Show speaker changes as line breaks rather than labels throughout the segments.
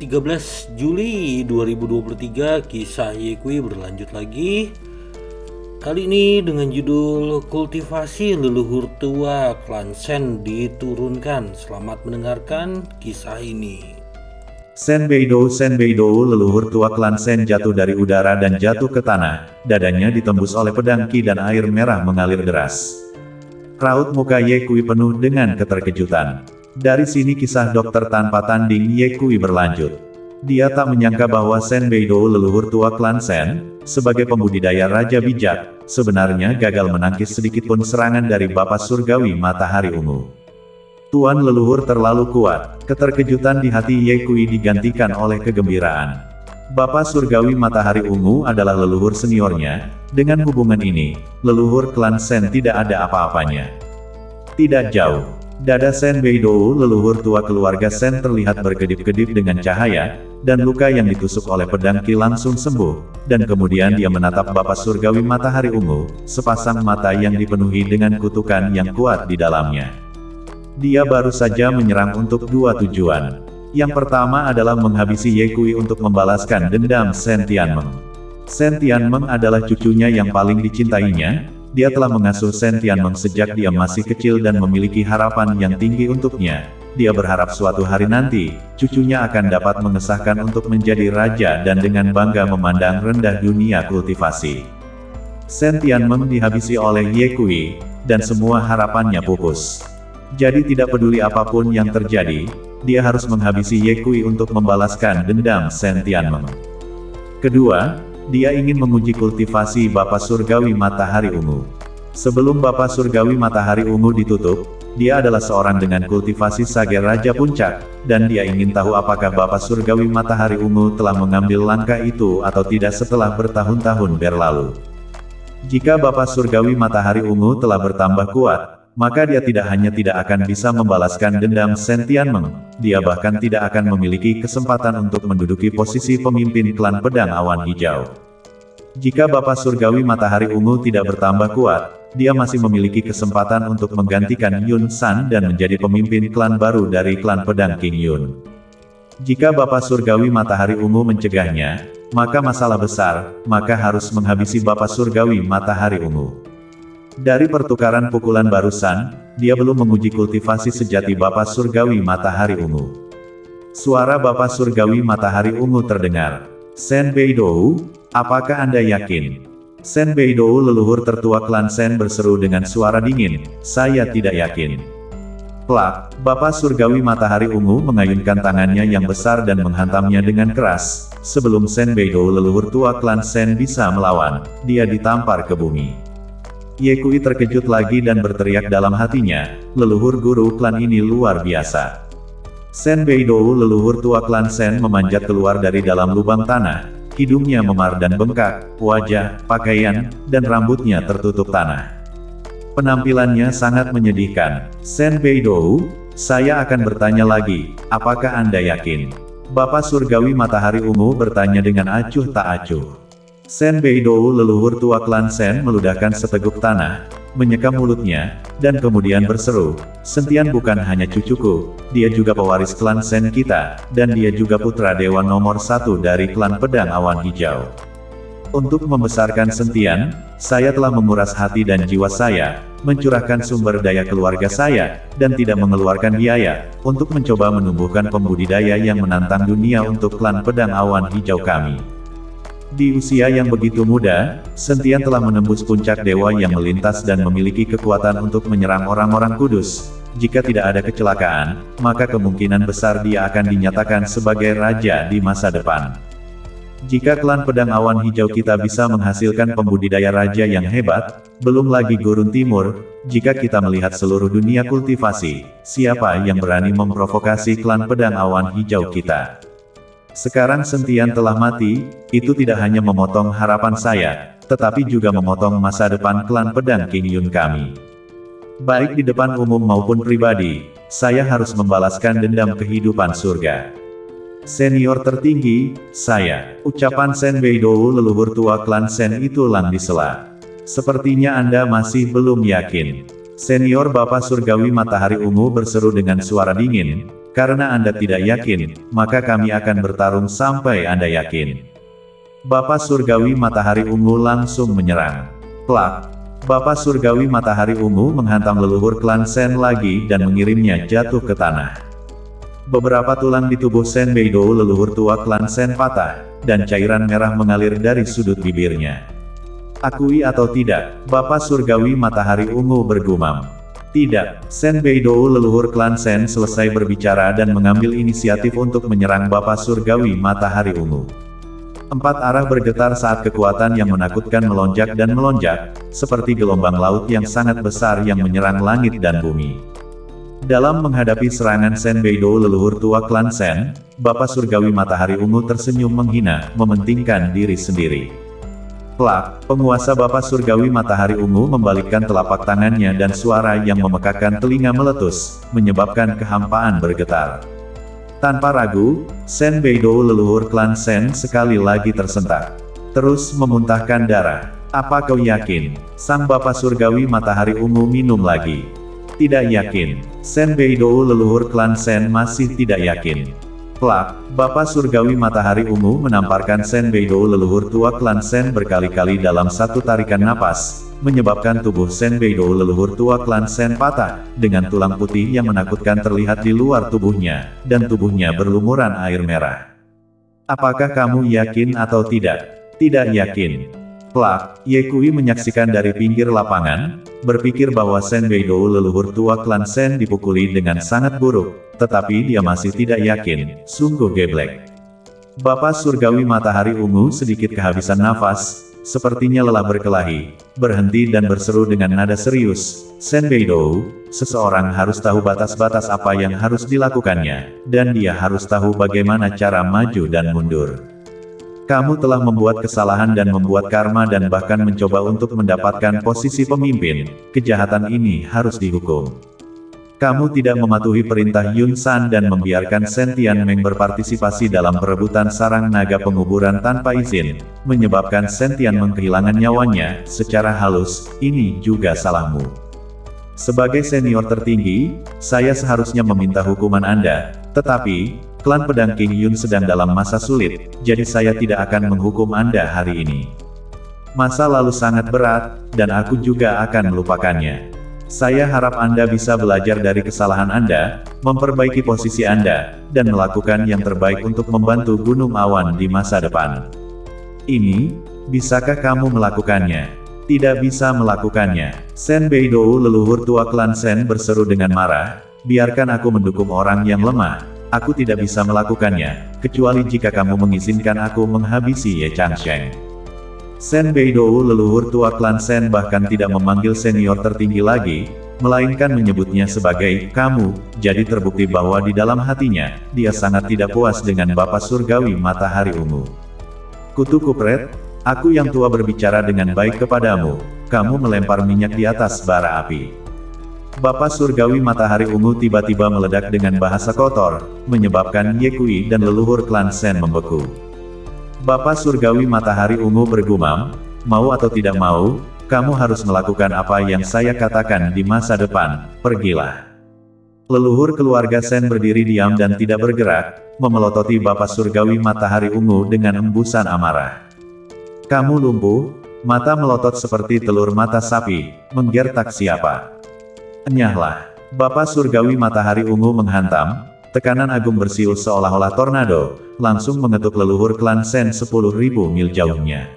13 Juli 2023, kisah Yekui berlanjut lagi. Kali ini dengan judul Kultivasi Leluhur Tua Klan Sen diturunkan. Selamat mendengarkan kisah ini.
Senbeido, leluhur tua klan Sen jatuh dari udara dan jatuh ke tanah, dadanya ditembus oleh pedang Qi dan air merah mengalir deras. Raut muka Yekui penuh dengan keterkejutan. Dari sini kisah dokter tanpa tanding Yekui berlanjut. Dia tak menyangka bahwa Senbeido, leluhur tua klan Sen, sebagai pembudidaya raja bijak, sebenarnya gagal menangkis sedikitpun serangan dari Bapak Surgawi Matahari Ungu. Tuan leluhur terlalu kuat. Keterkejutan di hati Yekui digantikan oleh kegembiraan. Bapak Surgawi Matahari Ungu adalah leluhur seniornya. Dengan hubungan ini, leluhur klan Sen tidak ada apa-apanya. Tidak jauh, dada Senbeido, leluhur tua keluarga Sen terlihat berkedip-kedip dengan cahaya, dan luka yang ditusuk oleh pedang Qi langsung sembuh, dan kemudian dia menatap Bapak Surgawi Matahari Ungu, sepasang mata yang dipenuhi dengan kutukan yang kuat di dalamnya. Dia baru saja menyerang untuk dua tujuan. Yang pertama adalah menghabisi Yekui untuk membalaskan dendam Sen Tianmeng. Sen Tianmeng adalah cucunya yang paling dicintainya. Dia telah mengasuh Sen Tianmeng sejak dia masih kecil dan memiliki harapan yang tinggi untuknya. Dia berharap suatu hari nanti, cucunya akan dapat mengesahkan untuk menjadi raja dan dengan bangga memandang rendah dunia kultivasi. Sen Tianmeng dihabisi oleh Yekui, dan semua harapannya pupus. Jadi tidak peduli apapun yang terjadi, dia harus menghabisi Yekui untuk membalaskan dendam Sen Tianmeng. Kedua, dia ingin menguji kultivasi Bapak Surgawi Matahari Ungu. Sebelum Bapak Surgawi Matahari Ungu ditutup, dia adalah seorang dengan kultivasi Sage Raja Puncak, dan dia ingin tahu apakah Bapak Surgawi Matahari Ungu telah mengambil langkah itu atau tidak setelah bertahun-tahun berlalu. Jika Bapak Surgawi Matahari Ungu telah bertambah kuat, maka dia tidak hanya tidak akan bisa membalaskan dendam Sen Tianmeng, dia bahkan tidak akan memiliki kesempatan untuk menduduki posisi pemimpin klan Pedang Awan Hijau. Jika Bapak Surgawi Matahari Ungu tidak bertambah kuat, dia masih memiliki kesempatan untuk menggantikan Yun San dan menjadi pemimpin klan baru dari klan Pedang King Yun. Jika Bapak Surgawi Matahari Ungu mencegahnya, maka masalah besar, maka harus menghabisi Bapak Surgawi Matahari Ungu. Dari pertukaran pukulan barusan, dia belum menguji kultivasi sejati Bapak Surgawi Matahari Ungu. Suara Bapak Surgawi Matahari Ungu terdengar. Senbeido, apakah Anda yakin? Senbeido, leluhur tertua klan Sen berseru dengan suara dingin, saya tidak yakin. Plak, Bapak Surgawi Matahari Ungu mengayunkan tangannya yang besar dan menghantamnya dengan keras. Sebelum Senbeido, leluhur tua klan Sen bisa melawan, dia ditampar ke bumi. Yekui terkejut lagi dan berteriak dalam hatinya, leluhur guru klan ini luar biasa. Senbeido, leluhur tua klan Sen memanjat keluar dari dalam lubang tanah, hidungnya memar dan bengkak, wajah, pakaian, dan rambutnya tertutup tanah. Penampilannya sangat menyedihkan. Senbeido, saya akan bertanya lagi, apakah Anda yakin? Bapak Surgawi Matahari Ungu bertanya dengan acuh tak acuh. Senbeido, leluhur tua klan Sen meludahkan seteguk tanah, menyekam mulutnya, dan kemudian berseru, Sentian bukan hanya cucuku, dia juga pewaris klan Sen kita, dan dia juga putra dewa nomor 1 dari klan Pedang Awan Hijau. Untuk membesarkan Sentian, saya telah menguras hati dan jiwa saya, mencurahkan sumber daya keluarga saya, dan tidak mengeluarkan biaya, untuk mencoba menumbuhkan pembudidaya yang menantang dunia untuk klan Pedang Awan Hijau kami. Di usia yang begitu muda, Sentian telah menembus puncak dewa yang melintas dan memiliki kekuatan untuk menyerang orang-orang kudus. Jika tidak ada kecelakaan, maka kemungkinan besar dia akan dinyatakan sebagai raja di masa depan. Jika klan Pedang Awan Hijau kita bisa menghasilkan pembudidaya raja yang hebat, belum lagi Gurun Timur, jika kita melihat seluruh dunia kultivasi, siapa yang berani memprovokasi klan Pedang Awan Hijau kita? Sekarang Sentian telah mati, itu tidak hanya memotong harapan saya, tetapi juga memotong masa depan klan Pedang King Yun kami. Baik di depan umum maupun pribadi, saya harus membalaskan dendam kehidupan surga. Senior tertinggi, saya, ucapan Senbeido, leluhur tua klan Sen itu lang disela. Sepertinya Anda masih belum yakin. Senior Bapak Surgawi Matahari Ungu berseru dengan suara dingin, Karena Anda tidak yakin, maka kami akan bertarung sampai Anda yakin. Bapak Surgawi Matahari Ungu langsung menyerang. Plak! Bapak Surgawi Matahari Ungu menghantam leluhur klan Shen lagi dan mengirimnya jatuh ke tanah. Beberapa tulang di tubuh Shen Beidou leluhur tua klan Shen patah, dan cairan merah mengalir dari sudut bibirnya. Akui atau tidak, Bapak Surgawi Matahari Ungu bergumam. Tidak, Shen Beidou leluhur klan Shen selesai berbicara dan mengambil inisiatif untuk menyerang Bapak Surgawi Matahari Ungu. Empat arah bergetar saat kekuatan yang menakutkan melonjak dan melonjak, seperti gelombang laut yang sangat besar yang menyerang langit dan bumi. Dalam menghadapi serangan Shen Beidou leluhur tua klan Shen, Bapak Surgawi Matahari Ungu tersenyum menghina, mementingkan diri sendiri. Plak! Penguasa Bapak Surgawi Matahari Ungu membalikkan telapak tangannya dan suara yang memekakan telinga meletus, menyebabkan kehampaan bergetar. Tanpa ragu, Shen Beidou leluhur klan Shen sekali lagi tersentak. Terus memuntahkan darah. Apa kau yakin? Sang Bapak Surgawi Matahari Ungu minum lagi. Tidak yakin. Shen Beidou leluhur klan Shen masih tidak yakin. Plak! Bapak Surgawi Matahari Ungu menamparkan Shen Beidou leluhur tua klan Shen berkali-kali dalam satu tarikan napas, menyebabkan tubuh Shen Beidou leluhur tua klan Shen patah, dengan tulang putih yang menakutkan terlihat di luar tubuhnya, dan tubuhnya berlumuran air merah. Apakah kamu yakin atau tidak? Tidak yakin. Plak! Ye Kui menyaksikan dari pinggir lapangan, berpikir bahwa Shen Beidou leluhur tua klan Shen dipukuli dengan sangat buruk, tetapi dia masih tidak yakin, sungguh geblek. Bapak Surgawi Matahari Ungu sedikit kehabisan nafas, sepertinya lelah berkelahi, berhenti dan berseru dengan nada serius, Shen Beidou, seseorang harus tahu batas-batas apa yang harus dilakukannya, dan dia harus tahu bagaimana cara maju dan mundur. Kamu telah membuat kesalahan dan membuat karma dan bahkan mencoba untuk mendapatkan posisi pemimpin, kejahatan ini harus dihukum. Kamu tidak mematuhi perintah Yun San dan membiarkan Shen Tianmeng berpartisipasi dalam perebutan sarang naga penguburan tanpa izin, menyebabkan Shen Tianmeng kehilangan nyawanya, secara halus, ini juga salahmu. Sebagai senior tertinggi, saya seharusnya meminta hukuman Anda, tetapi, klan pedang King Yun sedang dalam masa sulit, jadi saya tidak akan menghukum Anda hari ini. Masa lalu sangat berat, dan aku juga akan melupakannya. Saya harap Anda bisa belajar dari kesalahan Anda, memperbaiki posisi Anda, dan melakukan yang terbaik untuk membantu Gunung Awan di masa depan. Ini, bisakah kamu melakukannya? Tidak bisa melakukannya. Shen Beidou leluhur tua klan Shen berseru dengan marah, biarkan aku mendukung orang yang lemah. Aku tidak bisa melakukannya, kecuali jika kamu mengizinkan aku menghabisi Ye Changsheng. Shen Beidou leluhur tua klan Shen bahkan tidak memanggil senior tertinggi lagi, melainkan menyebutnya sebagai kamu, jadi terbukti bahwa di dalam hatinya, dia sangat tidak puas dengan Bapak Surgawi Matahari Ungu. Kutu kupret, aku yang tua berbicara dengan baik kepadamu, kamu melempar minyak di atas bara api. Bapak Surgawi Matahari Ungu tiba-tiba meledak dengan bahasa kotor, menyebabkan Ye Kui dan leluhur klan Shen membeku. Bapak Surgawi Matahari Ungu bergumam, mau atau tidak mau, kamu harus melakukan apa yang saya katakan di masa depan, pergilah. Leluhur keluarga Shen berdiri diam dan tidak bergerak, memelototi Bapak Surgawi Matahari Ungu dengan embusan amarah. Kamu lumpuh, mata melotot seperti telur mata sapi, menggertak siapa? Enyahlah. Bapak Surgawi Matahari Ungu menghantam, tekanan agung bersiul seolah-olah tornado, langsung mengetuk leluhur klan Shen 10.000 mil jauhnya.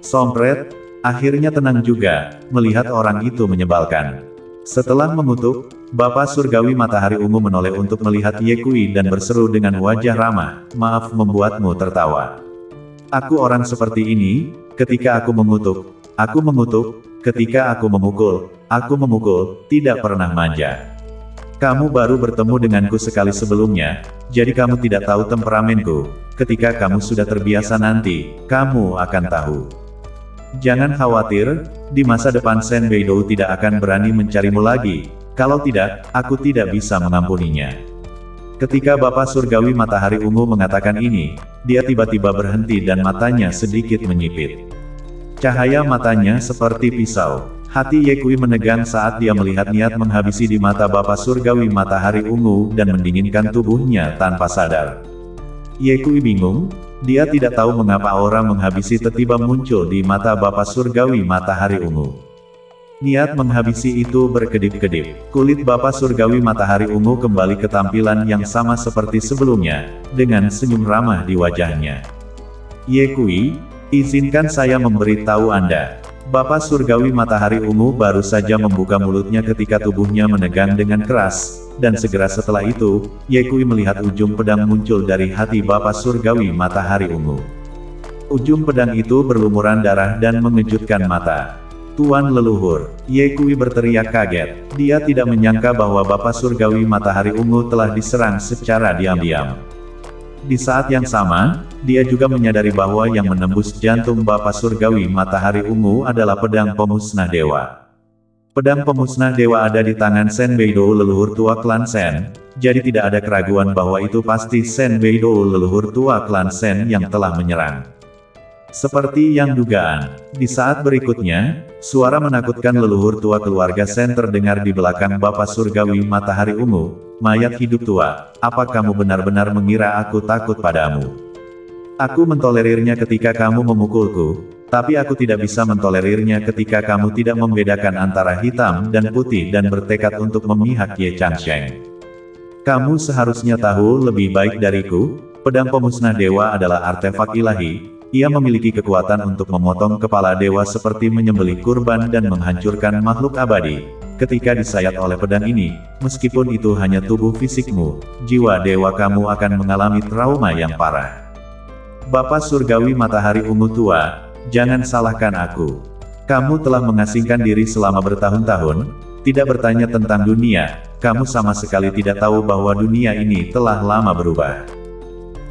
Sompret, akhirnya tenang juga, melihat orang itu menyebalkan. Setelah mengutuk, Bapak Surgawi Matahari Ungu menoleh untuk melihat Ye Kui dan berseru dengan wajah ramah, maaf membuatmu tertawa. Aku orang seperti ini, ketika aku mengutuk, ketika aku memukul, tidak pernah manja. Kamu baru bertemu denganku sekali sebelumnya, jadi kamu tidak tahu temperamenku. Ketika kamu sudah terbiasa nanti, kamu akan tahu. Jangan khawatir, di masa depan Shen Beidou tidak akan berani mencarimu lagi, kalau tidak, aku tidak bisa mengampuninya. Ketika Bapak Surgawi Matahari Ungu mengatakan ini, dia tiba-tiba berhenti dan matanya sedikit menyipit. Cahaya matanya seperti pisau. Hati Ye Kui menegang saat dia melihat niat menghabisi di mata Bapa Surgawi Matahari Ungu dan mendinginkan tubuhnya tanpa sadar. Ye Kui bingung, dia tidak tahu mengapa aura menghabisi tiba-tiba muncul di mata Bapa Surgawi Matahari Ungu. Niat menghabisi itu berkedip-kedip. Kulit Bapa Surgawi Matahari Ungu kembali ke tampilan yang sama seperti sebelumnya, dengan senyum ramah di wajahnya. Ye Kui, izinkan saya memberitahu Anda. Bapa Surgawi Matahari Ungu baru saja membuka mulutnya ketika tubuhnya menegang dengan keras, dan segera setelah itu, Ye Kui melihat ujung pedang muncul dari hati Bapa Surgawi Matahari Ungu. Ujung pedang itu berlumuran darah dan mengejutkan mata. Tuan leluhur, Ye Kui berteriak kaget. Dia tidak menyangka bahwa Bapa Surgawi Matahari Ungu telah diserang secara diam-diam. Di saat yang sama, dia juga menyadari bahwa yang menembus jantung Bapa Surgawi Matahari Ungu adalah pedang pemusnah dewa. Pedang pemusnah dewa ada di tangan Shen Beidou leluhur tua klan Shen, jadi tidak ada keraguan bahwa itu pasti Shen Beidou leluhur tua klan Shen yang telah menyerang. Seperti yang dugaan, di saat berikutnya, suara menakutkan leluhur tua keluarga Shen terdengar di belakang Bapa Surgawi Matahari Ungu. Mayat hidup tua, apa kamu benar-benar mengira aku takut padamu? Aku mentolerirnya ketika kamu memukulku, tapi aku tidak bisa mentolerirnya ketika kamu tidak membedakan antara hitam dan putih dan bertekad untuk memihak Ye Changsheng. Kamu seharusnya tahu lebih baik dariku, pedang pemusnah dewa adalah artefak ilahi. Ia memiliki kekuatan untuk memotong kepala dewa seperti menyembelih kurban dan menghancurkan makhluk abadi. Ketika disayat oleh pedang ini, meskipun itu hanya tubuh fisikmu, jiwa dewa kamu akan mengalami trauma yang parah. Bapa Surgawi Matahari Ungu tua, jangan salahkan aku. Kamu telah mengasingkan diri selama bertahun-tahun, tidak bertanya tentang dunia, kamu sama sekali tidak tahu bahwa dunia ini telah lama berubah.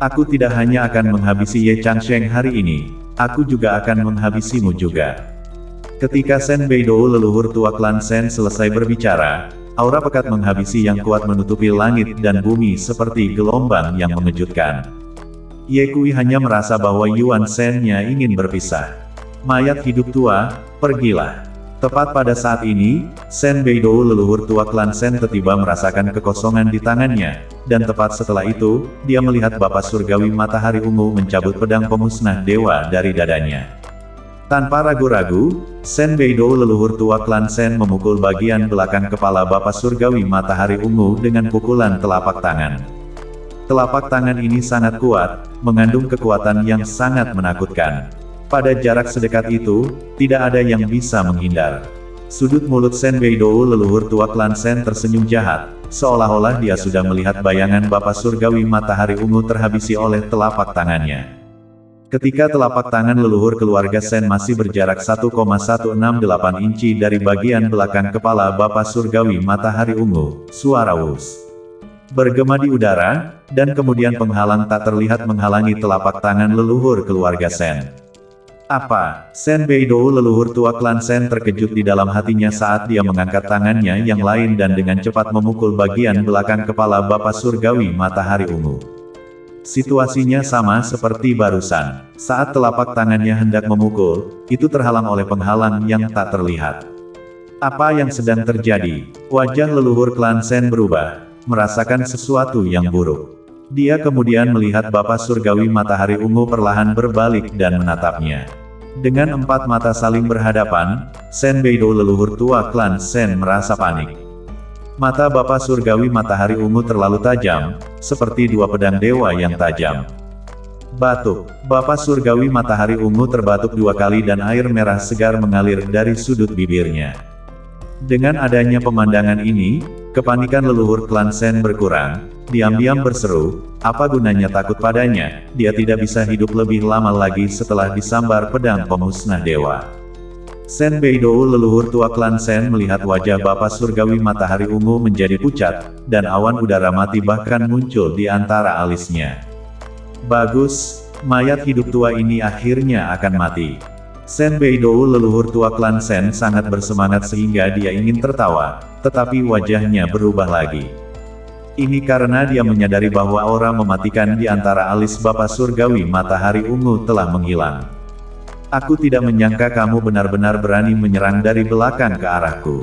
Aku tidak hanya akan menghabisi Ye Changsheng hari ini, aku juga akan menghabisimu juga. Ketika Shen Beidou leluhur tua klan Shen selesai berbicara, aura pekat menghabisi yang kuat menutupi langit dan bumi seperti gelombang yang mengejutkan. Ye Kui hanya merasa bahwa Yuan Shen-nya ingin berpisah. Mayat hidup tua, pergilah. Tepat pada saat ini, Shen Beidou leluhur tua klan Shen tiba-tiba merasakan kekosongan di tangannya, dan tepat setelah itu, dia melihat Bapa Surgawi Matahari Ungu mencabut pedang pemusnah dewa dari dadanya. Tanpa ragu-ragu, Shen Beidou leluhur tua klan Shen memukul bagian belakang kepala Bapa Surgawi Matahari Ungu dengan pukulan telapak tangan. Telapak tangan ini sangat kuat, mengandung kekuatan yang sangat menakutkan. Pada jarak sedekat itu, tidak ada yang bisa menghindar. Sudut mulut Shen Beidou leluhur tua klan Shen tersenyum jahat, seolah-olah dia sudah melihat bayangan Bapa Surgawi Matahari Ungu terhabisi oleh telapak tangannya. Ketika telapak tangan leluhur keluarga Shen masih berjarak 1,168 inci dari bagian belakang kepala Bapa Surgawi Matahari Ungu, suara wus bergema di udara, dan kemudian penghalang tak terlihat menghalangi telapak tangan leluhur keluarga Shen. Apa? Shen Beidou leluhur tua klan Shen terkejut di dalam hatinya saat dia mengangkat tangannya yang lain dan dengan cepat memukul bagian belakang kepala Bapa Surgawi Matahari Ungu. Situasinya sama seperti barusan. Saat telapak tangannya hendak memukul, itu terhalang oleh penghalang yang tak terlihat. Apa yang sedang terjadi? Wajah leluhur klan Shen berubah, merasakan sesuatu yang buruk. Dia kemudian melihat Bapa Surgawi Matahari Ungu perlahan berbalik dan menatapnya. Dengan empat mata saling berhadapan, Shen Beidou leluhur tua klan Shen merasa panik. Mata Bapa Surgawi Matahari Ungu terlalu tajam, seperti dua pedang dewa yang tajam. Batuk. Bapa Surgawi Matahari Ungu terbatuk dua kali dan air merah segar mengalir dari sudut bibirnya. Dengan adanya pemandangan ini, kepanikan leluhur klan Shen berkurang. Diam-diam berseru, apa gunanya takut padanya, dia tidak bisa hidup lebih lama lagi setelah disambar pedang pemusnah dewa. Shen Beidou leluhur tua klan Shen melihat wajah Bapa Surgawi Matahari Ungu menjadi pucat, dan awan udara mati bahkan muncul di antara alisnya. Bagus, mayat hidup tua ini akhirnya akan mati. Shen Beidou leluhur tua klan Shen sangat bersemangat sehingga dia ingin tertawa, tetapi wajahnya berubah lagi. Ini karena dia menyadari bahwa aura mematikan di antara alis Bapa Surgawi Matahari Ungu telah menghilang. Aku tidak menyangka kamu benar-benar berani menyerang dari belakang ke arahku.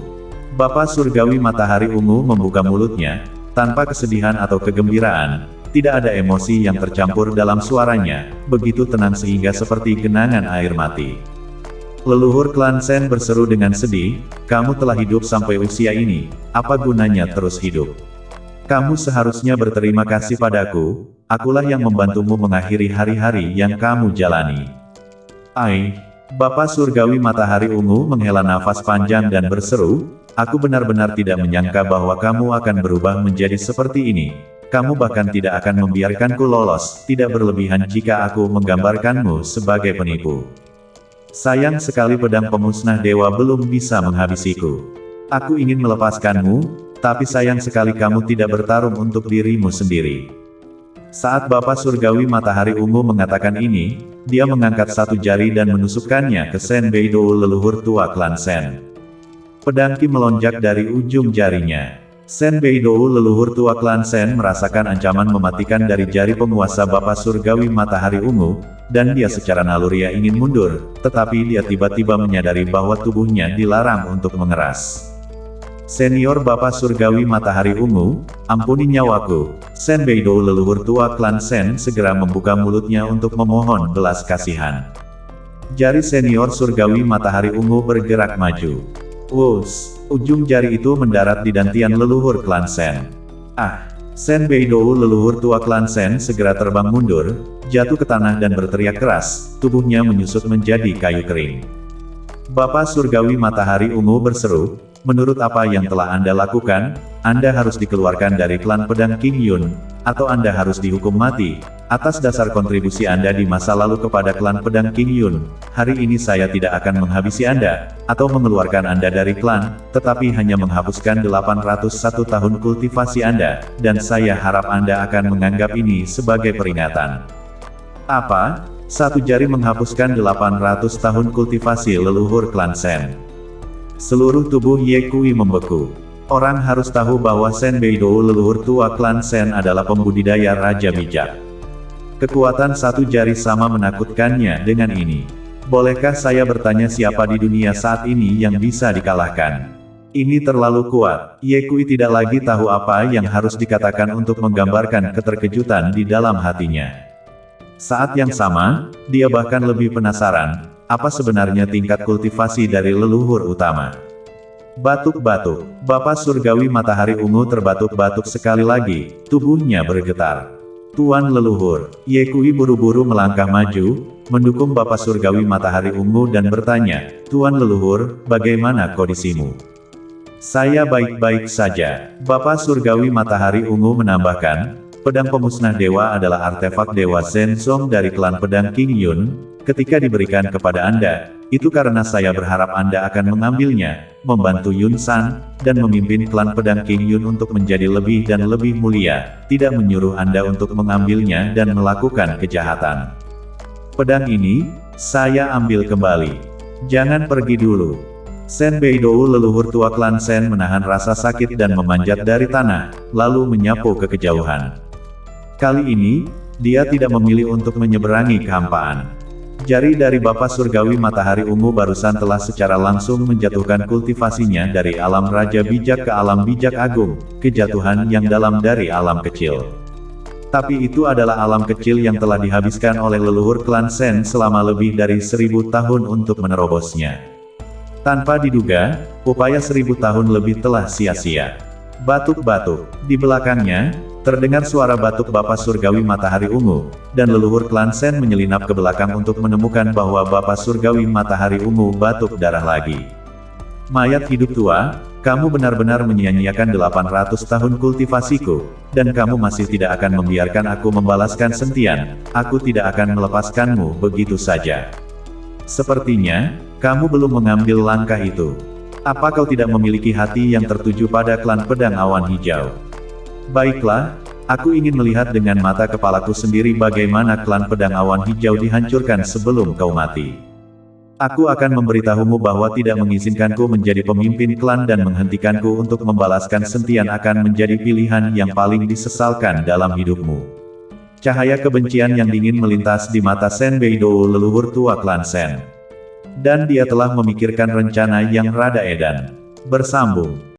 Bapa Surgawi Matahari Ungu membuka mulutnya, tanpa kesedihan atau kegembiraan. Tidak ada emosi yang tercampur dalam suaranya, begitu tenang sehingga seperti genangan air mati. Leluhur klan Sen berseru dengan sedih, kamu telah hidup sampai usia ini, apa gunanya terus hidup? Kamu seharusnya berterima kasih padaku, akulah yang membantumu mengakhiri hari-hari yang kamu jalani. Bapa Surgawi Matahari Ungu menghela nafas panjang dan berseru, aku benar-benar tidak menyangka bahwa kamu akan berubah menjadi seperti ini. Kamu bahkan tidak akan membiarkanku lolos, tidak berlebihan jika aku menggambarkanmu sebagai penipu. Sayang sekali pedang pemusnah dewa belum bisa menghabisiku. Aku ingin melepaskanmu, tapi sayang sekali kamu tidak bertarung untuk dirimu sendiri. Saat Bapa Surgawi Matahari Ungu mengatakan ini, dia mengangkat satu jari dan menusukkannya ke Sen Beidou leluhur tua klan Sen. Pedang Qi melonjak dari ujung jarinya. Sen Beidou leluhur tua klan Sen merasakan ancaman mematikan dari jari penguasa Bapa Surgawi Matahari Ungu, dan dia secara naluriah ingin mundur, tetapi dia tiba-tiba menyadari bahwa tubuhnya dilarang untuk mengeras. Senior Bapa Surgawi Matahari Ungu, ampuni nyawaku. Sen Beidou leluhur tua klan Sen segera membuka mulutnya untuk memohon belas kasihan. Jari senior Surgawi Matahari Ungu bergerak maju. Wus, ujung jari itu mendarat di dantian leluhur klan Sen. Sen Beidou leluhur tua klan Sen segera terbang mundur, jatuh ke tanah dan berteriak keras, tubuhnya menyusut menjadi kayu kering. Bapa Surgawi Matahari Ungu berseru, menurut apa yang telah Anda lakukan, Anda harus dikeluarkan dari klan pedang King Yun, atau Anda harus dihukum mati. Atas dasar kontribusi Anda di masa lalu kepada klan pedang King Yun, hari ini saya tidak akan menghabisi Anda, atau mengeluarkan Anda dari klan, tetapi hanya menghapuskan 801 tahun kultivasi Anda, dan saya harap Anda akan menganggap ini sebagai peringatan. Apa? Satu jari menghapuskan 800 tahun kultivasi leluhur klan Sen. Seluruh tubuh Ye Kui membeku. Orang harus tahu bahwa Sen Beidou leluhur tua klan Sen adalah pembudidaya Raja Bijak. Kekuatan satu jari sama menakutkannya dengan ini. Bolehkah saya bertanya siapa di dunia saat ini yang bisa dikalahkan? Ini terlalu kuat. Ye Kui tidak lagi tahu apa yang harus dikatakan untuk menggambarkan keterkejutan di dalam hatinya. Saat yang sama, dia bahkan lebih penasaran, apa sebenarnya tingkat kultivasi dari leluhur utama. Batuk-batuk, Bapa Surgawi Matahari Ungu terbatuk-batuk sekali lagi, tubuhnya bergetar. Tuan leluhur, Ye Kui buru-buru melangkah maju, mendukung Bapa Surgawi Matahari Ungu dan bertanya, Tuan leluhur, bagaimana kondisimu? Saya baik-baik saja. Bapa Surgawi Matahari Ungu menambahkan, pedang pemusnah dewa adalah artefak dewa Zensong dari klan pedang King Yun. Ketika diberikan kepada Anda, itu karena saya berharap Anda akan mengambilnya, membantu Yun San, dan memimpin klan pedang King Yun untuk menjadi lebih dan lebih mulia, tidak menyuruh Anda untuk mengambilnya dan melakukan kejahatan. Pedang ini, saya ambil kembali. Jangan pergi dulu. Sen Beidou leluhur tua klan Sen menahan rasa sakit dan memanjat dari tanah, lalu menyapu ke kejauhan. Kali ini, dia tidak memilih untuk menyeberangi kehampaan. Jari dari Bapa Surgawi Matahari Ungu barusan telah secara langsung menjatuhkan kultivasinya dari alam Raja Bijak ke alam Bijak Agung, kejatuhan yang dalam dari alam kecil. Tapi itu adalah alam kecil yang telah dihabiskan oleh leluhur klan Sen selama lebih dari 1000 tahun untuk menerobosnya. Tanpa diduga, upaya 1000 tahun lebih telah sia-sia. Batuk-batuk, di belakangnya, terdengar suara batuk Bapa Surgawi Matahari Ungu, dan leluhur klan Sen menyelinap ke belakang untuk menemukan bahwa Bapa Surgawi Matahari Ungu batuk darah lagi. Mayat hidup tua, kamu benar-benar menyia-nyiakan 800 tahun kultivasiku, dan kamu masih tidak akan membiarkan aku membalaskan sentian, aku tidak akan melepaskanmu begitu saja. Sepertinya, kamu belum mengambil langkah itu. Apa kau tidak memiliki hati yang tertuju pada klan pedang awan hijau? Baiklah, aku ingin melihat dengan mata kepalaku sendiri bagaimana klan pedang awan hijau dihancurkan sebelum kau mati. Aku akan memberitahumu bahwa tidak mengizinkanku menjadi pemimpin klan dan menghentikanku untuk membalaskan sentian akan menjadi pilihan yang paling disesalkan dalam hidupmu. Cahaya kebencian yang dingin melintas di mata Sen Beidou leluhur tua klan Sen. Dan dia telah memikirkan rencana yang rada edan. Bersambung.